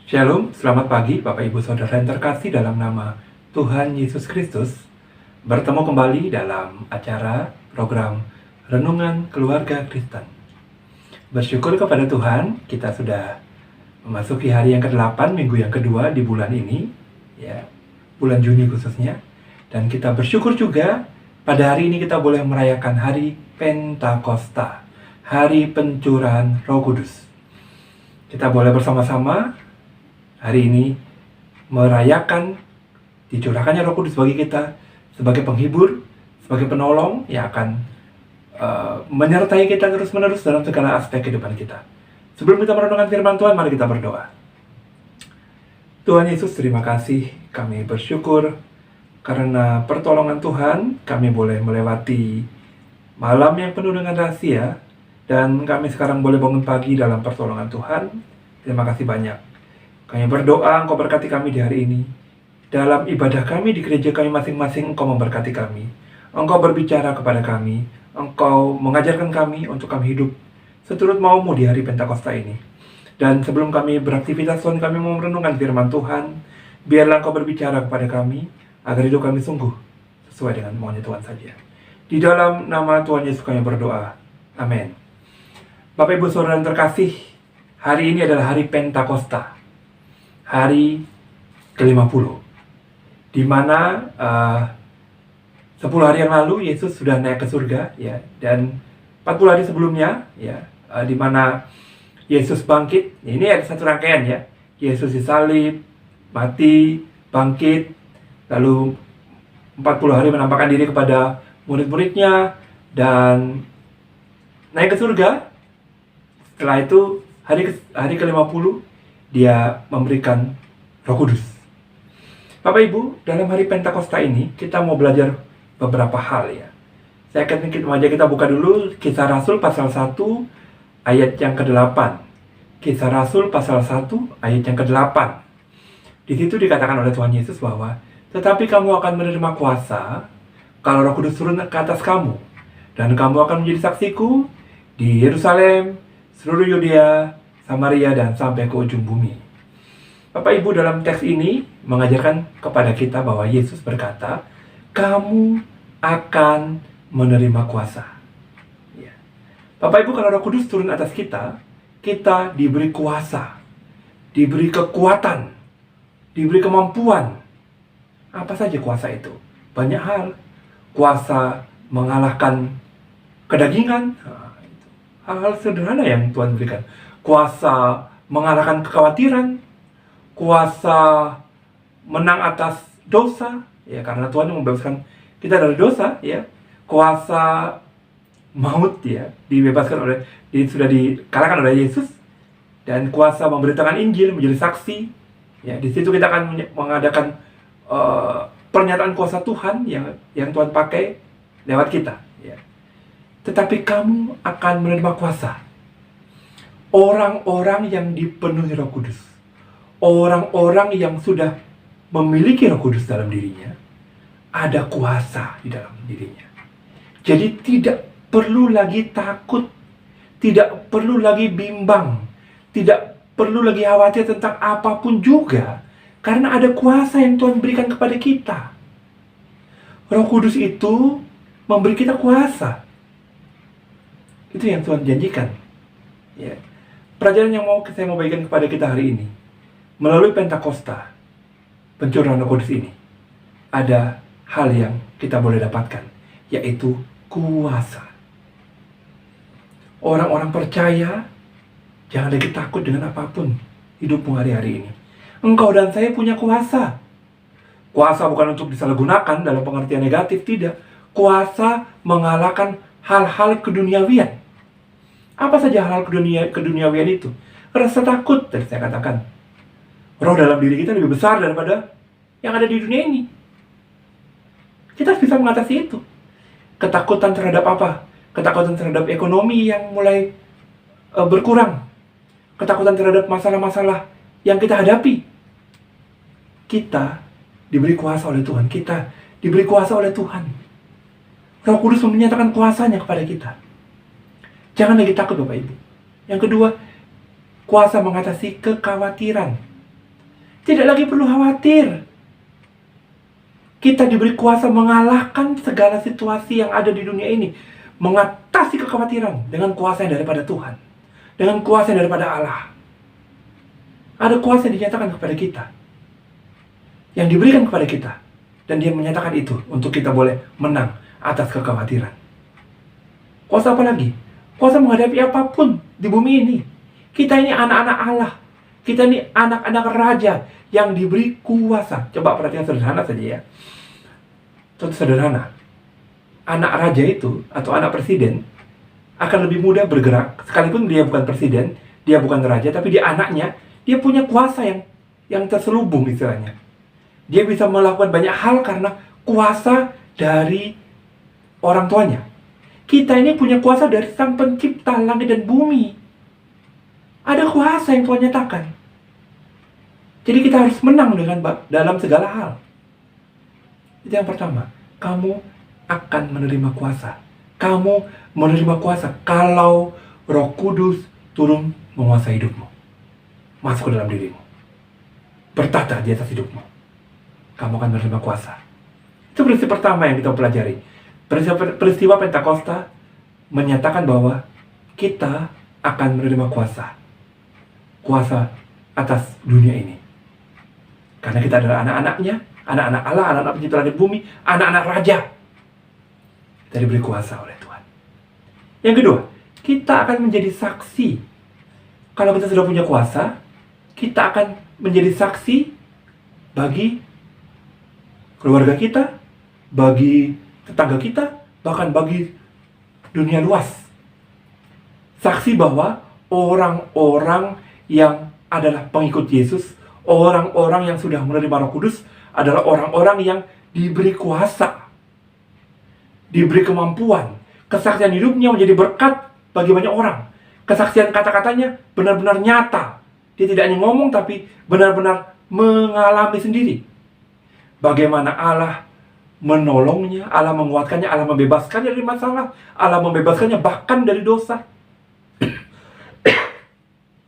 Shalom, selamat pagi Bapak Ibu Saudara yang terkasih dalam nama Tuhan Yesus Kristus. Bertemu kembali dalam acara program Renungan Keluarga Kristen. Bersyukur kepada Tuhan, kita sudah memasuki hari yang ke-8, minggu yang kedua di bulan ini, ya, bulan Juni khususnya. Dan kita bersyukur juga pada hari ini kita boleh merayakan hari Pentakosta, hari pencurahan Roh Kudus. Kita boleh bersama-sama hari ini merayakan dicurahkannya Roh Kudus bagi kita sebagai penghibur, sebagai penolong yang akan menyertai kita terus-menerus dalam segala aspek kehidupan kita. Sebelum kita merenungkan firman Tuhan, mari kita berdoa. Tuhan Yesus, terima kasih. Kami bersyukur karena pertolongan Tuhan, kami boleh melewati malam yang penuh dengan rahasia, dan kami sekarang boleh bangun pagi dalam pertolongan Tuhan. Terima kasih banyak. Kami berdoa Engkau berkati kami di hari ini. Dalam ibadah kami di gereja kami masing-masing, Engkau memberkati kami. Engkau berbicara kepada kami. Engkau mengajarkan kami untuk kami hidup seturut mau-Mu di hari Pentakosta ini. Dan sebelum kami beraktivitas, Tuhan, kami mau merenungkan firman Tuhan. Biarlah Engkau berbicara kepada kami, agar hidup kami sungguh sesuai dengan maunya Tuhan saja. Di dalam nama Tuhan Yesus kami berdoa. Amin. Bapak Ibu Saudara yang terkasih, hari ini adalah hari Pentakosta, hari ke-50, di mana 10 hari yang lalu Yesus sudah naik ke surga, ya, dan 40 hari sebelumnya, ya, di mana Yesus bangkit. Ini ada satu rangkaian, ya. Yesus disalib, mati, bangkit, lalu 40 hari menampakkan diri kepada murid-muridnya dan naik ke surga. Setelah itu hari ke-50 dia memberikan Roh Kudus. Bapak Ibu, dalam hari Pentakosta ini kita mau belajar beberapa hal, ya. Saya akan kita buka dulu Kisah Rasul pasal 1 ayat yang ke-8. Kisah Rasul pasal 1 ayat yang ke-8. Di situ dikatakan oleh Tuhan Yesus bahwa tetapi kamu akan menerima kuasa kalau Roh Kudus turun ke atas kamu, dan kamu akan menjadi saksiku di Yerusalem, seluruh Yudea, Samaria, dan sampai ke ujung bumi. Bapak Ibu, dalam teks ini mengajarkan kepada kita bahwa Yesus berkata, kamu akan menerima kuasa. Ya. Bapak Ibu, kalau Roh Kudus turun atas kita, kita diberi kuasa, diberi kekuatan, diberi kemampuan. Apa saja kuasa itu? Banyak hal. Kuasa mengalahkan kedagingan, hal-hal sederhana yang Tuhan berikan. Kuasa mengalahkan kekhawatiran, kuasa menang atas dosa, ya, karena Tuhan yang membebaskan kita dari dosa, ya. Kuasa maut, ya, sudah dikalahkan oleh Yesus, dan kuasa memberitakan Injil, menjadi saksi, ya. Di situ kita akan mengadakan pernyataan kuasa Tuhan yang Tuhan pakai lewat kita, ya. Tetapi kamu akan menerima kuasa. Orang-orang yang dipenuhi Roh Kudus, orang-orang yang sudah memiliki Roh Kudus dalam dirinya, ada kuasa di dalam dirinya. Jadi tidak perlu lagi takut, tidak perlu lagi bimbang, tidak perlu lagi khawatir tentang apapun juga, karena ada kuasa yang Tuhan berikan kepada kita. Roh Kudus itu memberi kita kuasa. Itu yang Tuhan janjikan, ya. Pelajaran yang saya mau bagikan kepada kita hari ini, melalui Pentakosta, pencurahan Roh Kudus ini, ada hal yang kita boleh dapatkan, yaitu kuasa. Orang-orang percaya, jangan lagi takut dengan apapun hidupmu hari-hari ini. Engkau dan saya punya kuasa. Kuasa bukan untuk disalahgunakan dalam pengertian negatif, tidak. Kuasa mengalahkan hal-hal keduniawian. Apa saja hal-hal keduniawian itu? Rasa takut, tadi saya katakan. Roh dalam diri kita lebih besar daripada yang ada di dunia ini. Kita bisa mengatasi itu. Ketakutan terhadap apa? Ketakutan terhadap ekonomi yang mulai berkurang. Ketakutan terhadap masalah-masalah yang kita hadapi. Kita diberi kuasa oleh Tuhan. Kita diberi kuasa oleh Tuhan. Roh Kudus menyatakan kuasanya kepada kita. Jangan lagi takut, Bapak Ibu. Yang kedua, kuasa mengatasi kekhawatiran. Tidak lagi perlu khawatir. Kita diberi kuasa mengalahkan segala situasi yang ada di dunia ini. Mengatasi kekhawatiran dengan kuasa yang daripada Tuhan. Dengan kuasa yang daripada Allah. Ada kuasa yang dinyatakan kepada kita. Yang diberikan kepada kita. Dan dia menyatakan itu untuk kita boleh menang atas kekhawatiran. Kuasa apa lagi? Kuasa menghadapi apapun di bumi ini. Kita ini anak-anak Allah. Kita ini anak-anak raja yang diberi kuasa. Coba perhatikan sederhana saja ya. Contoh sederhana. Anak raja itu atau anak presiden akan lebih mudah bergerak. Sekalipun dia bukan presiden, dia bukan raja, tapi dia anaknya, dia punya kuasa yang terselubung istilahnya. Dia bisa melakukan banyak hal karena kuasa dari orang tuanya. Kita ini punya kuasa dari Sang Pencipta langit dan bumi. Ada kuasa yang Tuhan nyatakan. Jadi kita harus menang dalam segala hal. Itu yang pertama. Kamu akan menerima kuasa. Kamu menerima kuasa kalau Roh Kudus turun menguasai hidupmu. Masuk ke dalam dirimu. Bertata di atas hidupmu. Kamu akan menerima kuasa. Itu peristiwa pertama yang kita pelajari. Peristiwa Pentakosta menyatakan bahwa kita akan menerima kuasa. Kuasa atas dunia ini. Karena kita adalah anak-anaknya, anak-anak Allah, anak-anak pencipta langit bumi, anak-anak raja. Kita diberi kuasa oleh Tuhan. Yang kedua, kita akan menjadi saksi. Kalau kita sudah punya kuasa, kita akan menjadi saksi bagi keluarga kita, bagi tetangga kita, bahkan bagi dunia luas. Saksi bahwa orang-orang yang adalah pengikut Yesus, orang-orang yang sudah menerima Roh Kudus adalah orang-orang yang diberi kuasa, diberi kemampuan. Kesaksian hidupnya menjadi berkat bagi banyak orang. Kesaksian kata-katanya benar-benar nyata. Dia tidak hanya ngomong tapi benar-benar mengalami sendiri. Bagaimana Allah menolongnya, Allah menguatkannya, Allah membebaskannya dari masalah, Allah membebaskannya bahkan dari dosa.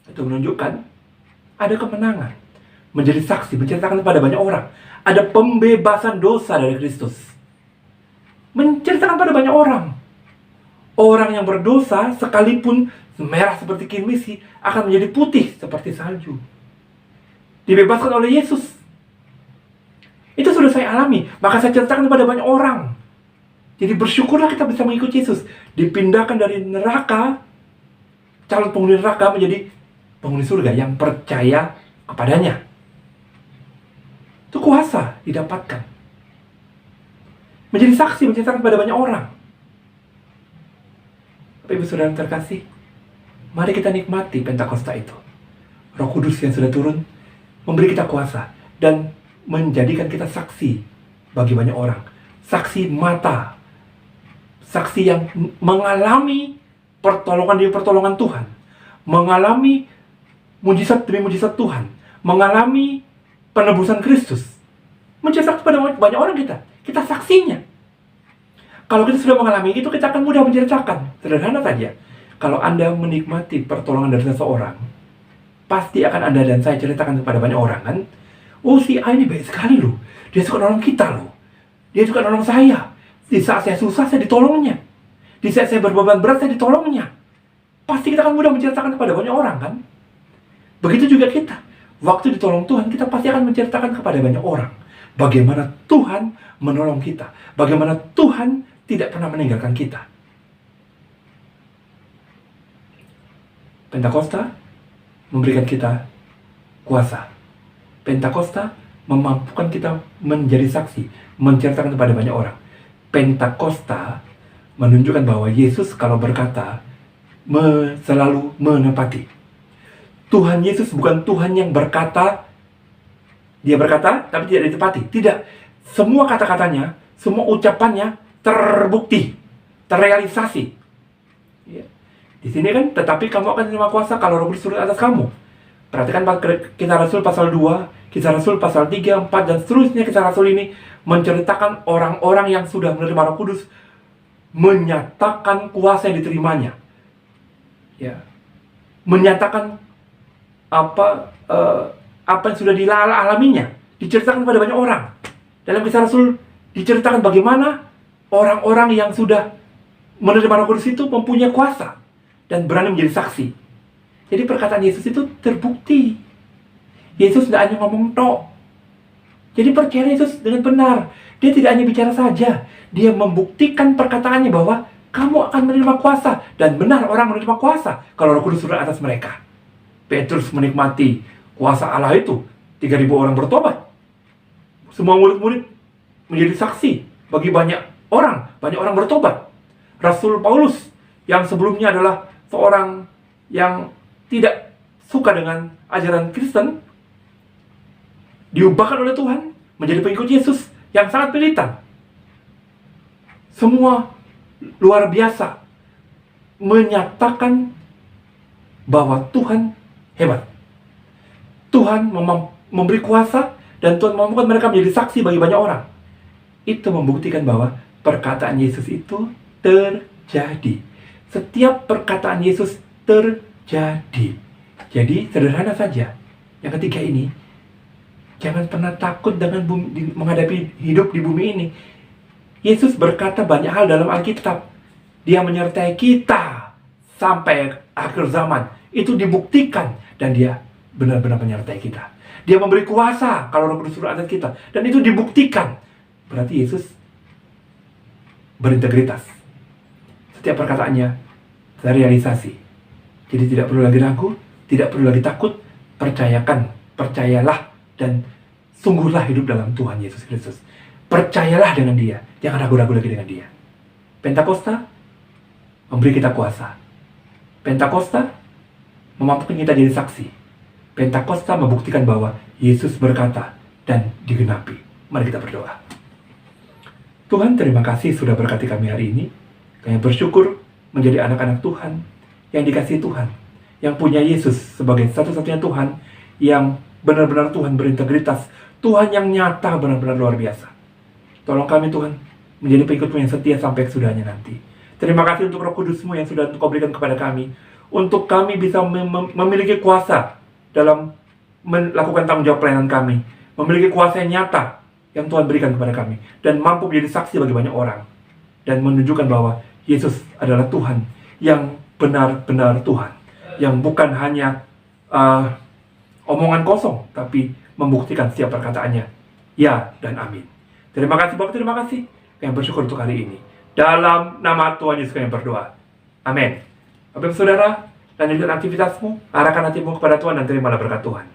Itu menunjukkan ada kemenangan. Menjadi saksi, menceritakan kepada banyak orang. Ada pembebasan dosa dari Kristus. Menceritakan pada banyak orang. Orang yang berdosa sekalipun merah seperti kirmisi akan menjadi putih seperti salju. Dibebaskan oleh Yesus. Itu sudah saya alami, maka saya ceritakan kepada banyak orang. Jadi bersyukurlah kita bisa mengikuti Yesus. Dipindahkan dari neraka, calon penghuni neraka menjadi penghuni surga yang percaya kepadanya. Itu kuasa didapatkan. Menjadi saksi, menceritakan kepada banyak orang. Bapak Ibu Saudara terkasih, mari kita nikmati Pentakosta itu. Roh Kudus yang sudah turun memberi kita kuasa dan menjadikan kita saksi bagi banyak orang. Saksi mata. Saksi yang mengalami pertolongan demi pertolongan Tuhan. Mengalami mujizat demi mujizat Tuhan. Mengalami penebusan Kristus. Menceritakan kepada banyak orang kita. Kita saksinya. Kalau kita sudah mengalami itu, kita akan mudah menceritakan. Sederhana saja. Kalau Anda menikmati pertolongan dari seseorang, pasti akan Anda dan saya ceritakan kepada banyak orang kan. Oh, si A ini baik sekali loh. Dia suka nolong kita loh. Dia suka nolong saya. Di saat saya susah, saya ditolongnya. Di saat saya berbeban berat, saya ditolongnya. Pasti kita akan mudah menceritakan kepada banyak orang kan. Begitu juga kita. Waktu ditolong Tuhan, kita pasti akan menceritakan kepada banyak orang. Bagaimana Tuhan menolong kita. Bagaimana Tuhan tidak pernah meninggalkan kita. Pentakosta memberikan kita kuasa. Pentakosta memampukan kita menjadi saksi, menceritakan kepada banyak orang. Pentakosta menunjukkan bahwa Yesus kalau berkata, selalu menepati. Tuhan Yesus bukan Tuhan yang berkata, dia berkata, tapi tidak ditepati. Tidak. Semua kata-katanya, semua ucapannya terbukti, terrealisasi. Ya. Di sini kan, tetapi kamu akan menerima kuasa kalau Roh Kudus turun atas kamu. Perhatikan Kisah Rasul pasal 2, Kisah Rasul pasal 3, 4, dan seterusnya. Kisah Rasul ini menceritakan orang-orang yang sudah menerima Roh Kudus menyatakan kuasa yang diterimanya. Ya. Menyatakan apa yang sudah dialaminya, diceritakan kepada banyak orang. Dalam Kisah Rasul diceritakan bagaimana orang-orang yang sudah menerima Roh Kudus itu mempunyai kuasa dan berani menjadi saksi. Jadi perkataan Yesus itu terbukti. Yesus tidak hanya ngomong tok. Jadi percaya Yesus dengan benar. Dia tidak hanya bicara saja. Dia membuktikan perkataannya bahwa kamu akan menerima kuasa. Dan benar orang menerima kuasa kalau Roh Kudus turun atas mereka. Petrus menikmati kuasa Allah itu. 3.000 orang bertobat. Semua murid-murid menjadi saksi bagi banyak orang bertobat. Rasul Paulus yang sebelumnya adalah seorang yang tidak suka dengan ajaran Kristen, diubahkan oleh Tuhan menjadi pengikut Yesus yang sangat militan. Semua luar biasa menyatakan bahwa Tuhan hebat. Tuhan memberi kuasa dan Tuhan memampukan mereka menjadi saksi bagi banyak orang. Itu membuktikan bahwa perkataan Yesus itu terjadi. Setiap perkataan Yesus terjadi. Jadi sederhana saja. Yang ketiga ini, jangan pernah takut dengan menghadapi hidup di bumi ini. Yesus berkata banyak hal dalam Alkitab. Dia menyertai kita sampai akhir zaman. Itu dibuktikan dan dia benar-benar menyertai kita. Dia memberi kuasa kalau Roh Kudus turun atas kita. Dan itu dibuktikan. Berarti Yesus berintegritas. Setiap perkataannya terrealisasi. Jadi tidak perlu lagi ragu, tidak perlu lagi takut. Percayalah dan sungguhlah hidup dalam Tuhan Yesus Kristus. Percayalah dengan Dia. Jangan ragu-ragu lagi dengan Dia. Pentakosta memberi kita kuasa. Pentakosta memampukan kita jadi saksi. Pentakosta membuktikan bahwa Yesus berkata dan digenapi. Mari kita berdoa. Tuhan, terima kasih sudah berkati kami hari ini. Kami bersyukur menjadi anak-anak Tuhan yang dikasihi Tuhan, yang punya Yesus sebagai satu-satunya Tuhan, yang benar-benar Tuhan berintegritas, Tuhan yang nyata benar-benar luar biasa. Tolong kami Tuhan menjadi pengikut-Mu yang setia sampai kesudahnya nanti. Terima kasih untuk Roh Kudus-Mu yang sudah Engkau berikan kepada kami, untuk kami bisa memiliki kuasa dalam melakukan tanggung jawab pelayanan kami, memiliki kuasa yang nyata yang Tuhan berikan kepada kami, dan mampu menjadi saksi bagi banyak orang, dan menunjukkan bahwa Yesus adalah Tuhan yang benar-benar Tuhan, yang bukan hanya omongan kosong, tapi membuktikan setiap perkataannya ya dan amin. Terima kasih Bapak, terima kasih. Kami bersyukur untuk hari ini. Dalam nama Tuhan Yesus kami berdoa. Amin. Bapak Saudara, lanjutkan aktivitasmu, arahkan hatimu kepada Tuhan dan terimalah berkat Tuhan.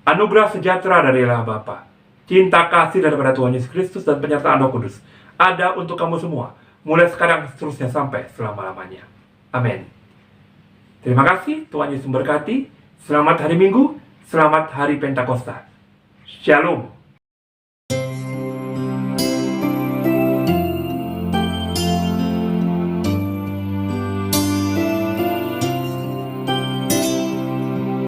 Anugerah sejahtera dari Allah Bapa, cinta kasih daripada Tuhan Yesus Kristus dan penyertaan Roh Kudus ada untuk kamu semua, mulai sekarang seterusnya sampai selama-lamanya. Amin. Terima kasih, Tuhan Yesus memberkati. Selamat hari Minggu, selamat hari Pentakosta. Shalom.